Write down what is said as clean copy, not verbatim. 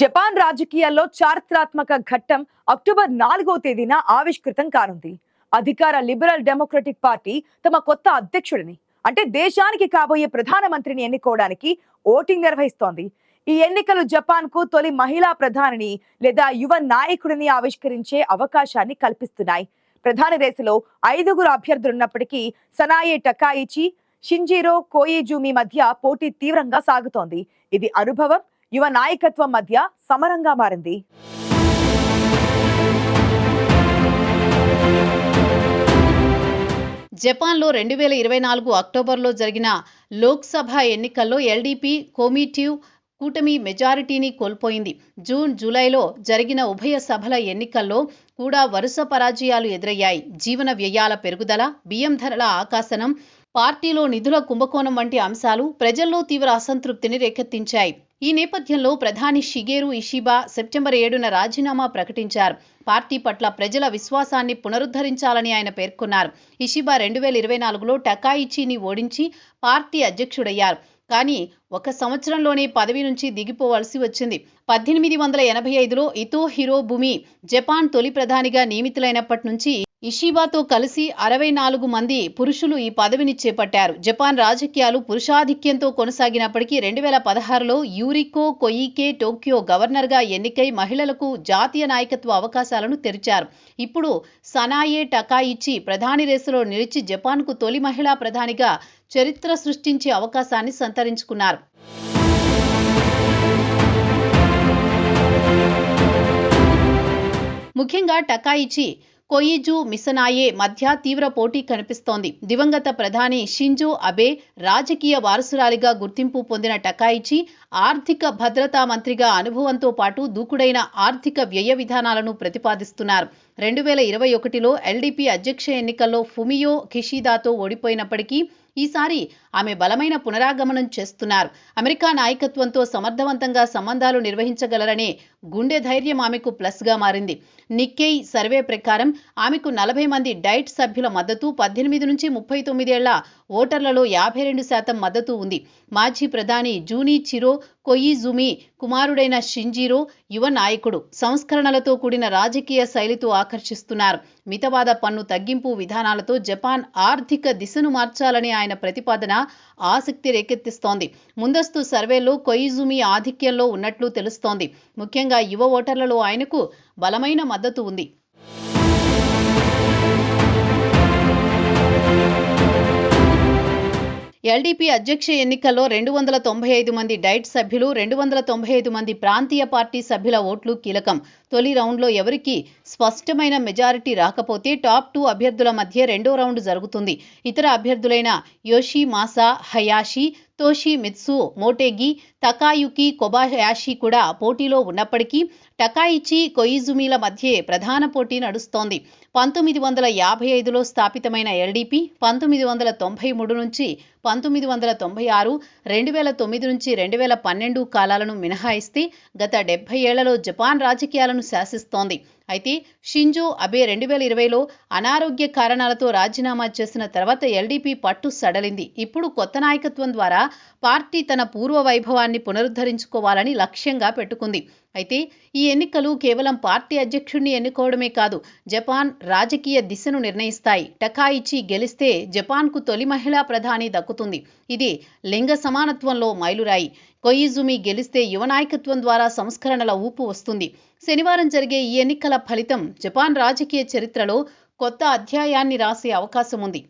Japan రాజకీయాల్లో చారిత్రాత్మక ఘట్టం అక్టోబర్ 4వ తేదీన ఆవిష్కృతం కానుంది. అధికార లిబరల్ డెమోక్రటిక్ పార్టీ తమ కొత్త అధ్యక్షుడిని అంటే దేశానికి కాబోయే ప్రధానమంత్రిని ఎన్నుకోవడానికి ఓటింగ్ నిర్వహిస్తోంది. ఈ ఎన్నికలు జపాన్ కు తొలి మహిళా ప్రధానిని లేదా యువ నాయకుడిని ఆవిష్కరించే అవకాశాన్ని కల్పిస్తున్నాయి. ప్రధాని రేసులో 5గురు అభ్యర్థులున్నప్పటికీ సనాయే టకాయిచి, షింజిరో కోయిజూమి మధ్య పోటీ తీవ్రంగా సాగుతోంది. ఇది అనుభవం, యువ నాయకత్వం మధ్య సమరంగా మారింది. జపాన్లో 2024 అక్టోబర్లో జరిగిన లోక్సభ ఎన్నికల్లో ఎల్డీపీ కోమిటివ్ కూటమి మెజారిటీని కోల్పోయింది. జూన్, జూలైలో జరిగిన ఉభయ సభల ఎన్నికల్లో కూడా వరుస పరాజయాలు ఎదురయ్యాయి. జీవన వ్యయాల పెరుగుదల, బియ్యం ధరల ఆకాశనం, పార్టీలో నిధుల కుంభకోణం వంటి అంశాలు ప్రజల్లో తీవ్ర అసంతృప్తిని రేకెత్తించాయి. ఈ నేపథ్యంలో ప్రధాని షిగేరు ఇషిబా సెప్టెంబర్ 7న రాజీనామా ప్రకటించారు. పార్టీ పట్ల ప్రజల విశ్వాసాన్ని పునరుద్ధరించాలని ఆయన పేర్కొన్నారు. ఇషిబా 2024లో టకాయిచిని ఓడించి పార్టీ అధ్యక్షుడయ్యారు. కానీ ఒక సంవత్సరంలోనే పదవి నుంచి దిగిపోవలసి వచ్చింది. 1885లో ఇతో హిరోబుమి జపాన్ తొలి ప్రధానిగా నియమితులైనప్పటి నుంచి ఇషిబాతో కలిసి 64 మంది పురుషులు ఈ పదవిని చేపట్టారు. జపాన్ రాజకీయాలు పురుషాధిక్యంతో కొనసాగినప్పటికీ 2016లో యూరికో కొయికే టోక్యో గవర్నర్గా ఎన్నికై మహిళలకు జాతీయ నాయకత్వ అవకాశాలను తెరిచారు. ఇప్పుడు సనాయే టకాయిచి ప్రధాని రేసులో నిలిచి జపాన్కు తొలి మహిళా ప్రధానిగా చరిత్ర సృష్టించే అవకాశాన్ని సంతరించుకున్నారు. ముఖ్యంగా టకాయిచి, కొయిజు మిసనాయే మధ్య తీవ్ర పోటీ కనిపిస్తోంది. దివంగత ప్రధాని షింజో అబే రాజకీయ వారసురాలిగా గుర్తింపు పొందిన టకాయిచి ఆర్థిక భద్రతా మంత్రిగా అనుభవంతో పాటు దూకుడైన ఆర్థిక వ్యయ విధానాలను ప్రతిపాదిస్తున్నారు. 2021లో ఎల్డీపీ అధ్యక్ష ఎన్నికల్లో ఫుమియో కిషిదాతో ఓడిపోయినప్పటికీ ఈసారి ఆమె బలమైన పునరాగమనం చేస్తున్నారు. అమెరికా నాయకత్వంతో సమర్థవంతంగా సంబంధాలు నిర్వహించగలరనే గుండె ధైర్యం ఆమెకు ప్లస్గా మారింది. నిక్కెయ్ సర్వే ప్రకారం ఆమెకు 40 మంది డైట్ సభ్యుల మద్దతు, 18 నుంచి 39 ఏళ్ల ఓటర్లలో 52% మద్దతు ఉంది. మాజీ ప్రధాని జూనిచిరో కొయిజుమి కుమారుడైన షింజిరో యువ నాయకుడు. సంస్కరణలతో కూడిన రాజకీయ శైలితో ఆకర్షిస్తున్నారు. మితవాద పన్ను తగ్గింపు విధానాలతో జపాన్ ఆర్థిక దిశను మార్చాలని ఆయన ప్రతిపాదన ఆసక్తి రేకెత్తిస్తోంది. ముందస్తు సర్వేలో కొయిజుమి ఆధిక్యంలో ఉన్నట్లు తెలుస్తోంది. ముఖ్యంగా యువ ఓటర్లలో ఆయనకు బలమైన మద్దతు ఉంది. ఎల్డీపీ అధ్యక్ష ఎన్నికల్లో 295 మంది డైట్ సభ్యులు, 295 మంది ప్రాంతీయ పార్టీ సభ్యుల ఓట్లు కీలకం. తొలి రౌండ్లో ఎవరికి స్పష్టమైన మెజారిటీ రాకపోతే టాప్ 2 అభ్యర్థుల మధ్య రెండో రౌండ్ జరుగుతుంది. ఇతర అభ్యర్థులైన యోషిమాసా హయాషి, తోషి మిత్సు మోటెగి, తకాయుకి కొబయాషి కూడా పోటీలో ఉన్నప్పటికీ టకాయిచి, కొయిజుమిల మధ్య ప్రధాన పోటీ నడుస్తోంది. 1955లో స్థాపితమైన ఎల్డీపీ 1993 నుంచి 1996, 2009 నుంచి 2012 కాలాలను మినహాయిస్తే గత 70 ఏళ్లలో జపాన్ రాజకీయాలను శాసిస్తోంది. అయితే షింజో అబే 2020లో అనారోగ్య కారణాలతో రాజీనామా చేసిన తర్వాత ఎల్డీపీ పట్టు సడలింది. ఇప్పుడు కొత్త నాయకత్వం ద్వారా పార్టీ తన పూర్వ వైభవాన్ని పునరుద్ధరించుకోవాలని లక్ష్యంగా పెట్టుకుంది. అయితే ఈ ఎన్నికలు కేవలం పార్టీ అధ్యక్షుడిని ఎన్నుకోవడమే కాదు, జపాన్ రాజకీయ దిశను నిర్ణయిస్తాయి. టకాయిచి గెలిస్తే జపాన్కు తొలి మహిళా ప్రధాని దక్కుతుంది. ఇది లింగ సమానత్వంలో మైలురాయి. కొయిజుమి గెలిస్తే యువ నాయకత్వం ద్వారా సంస్కరణల ఊపు వస్తుంది. శనివారం జరిగే ఈ ఎన్నికల ఫలితం జపాన్ రాజకీయ చరిత్రలో కొత్త అధ్యాయాన్ని రాసే అవకాశం ఉంది.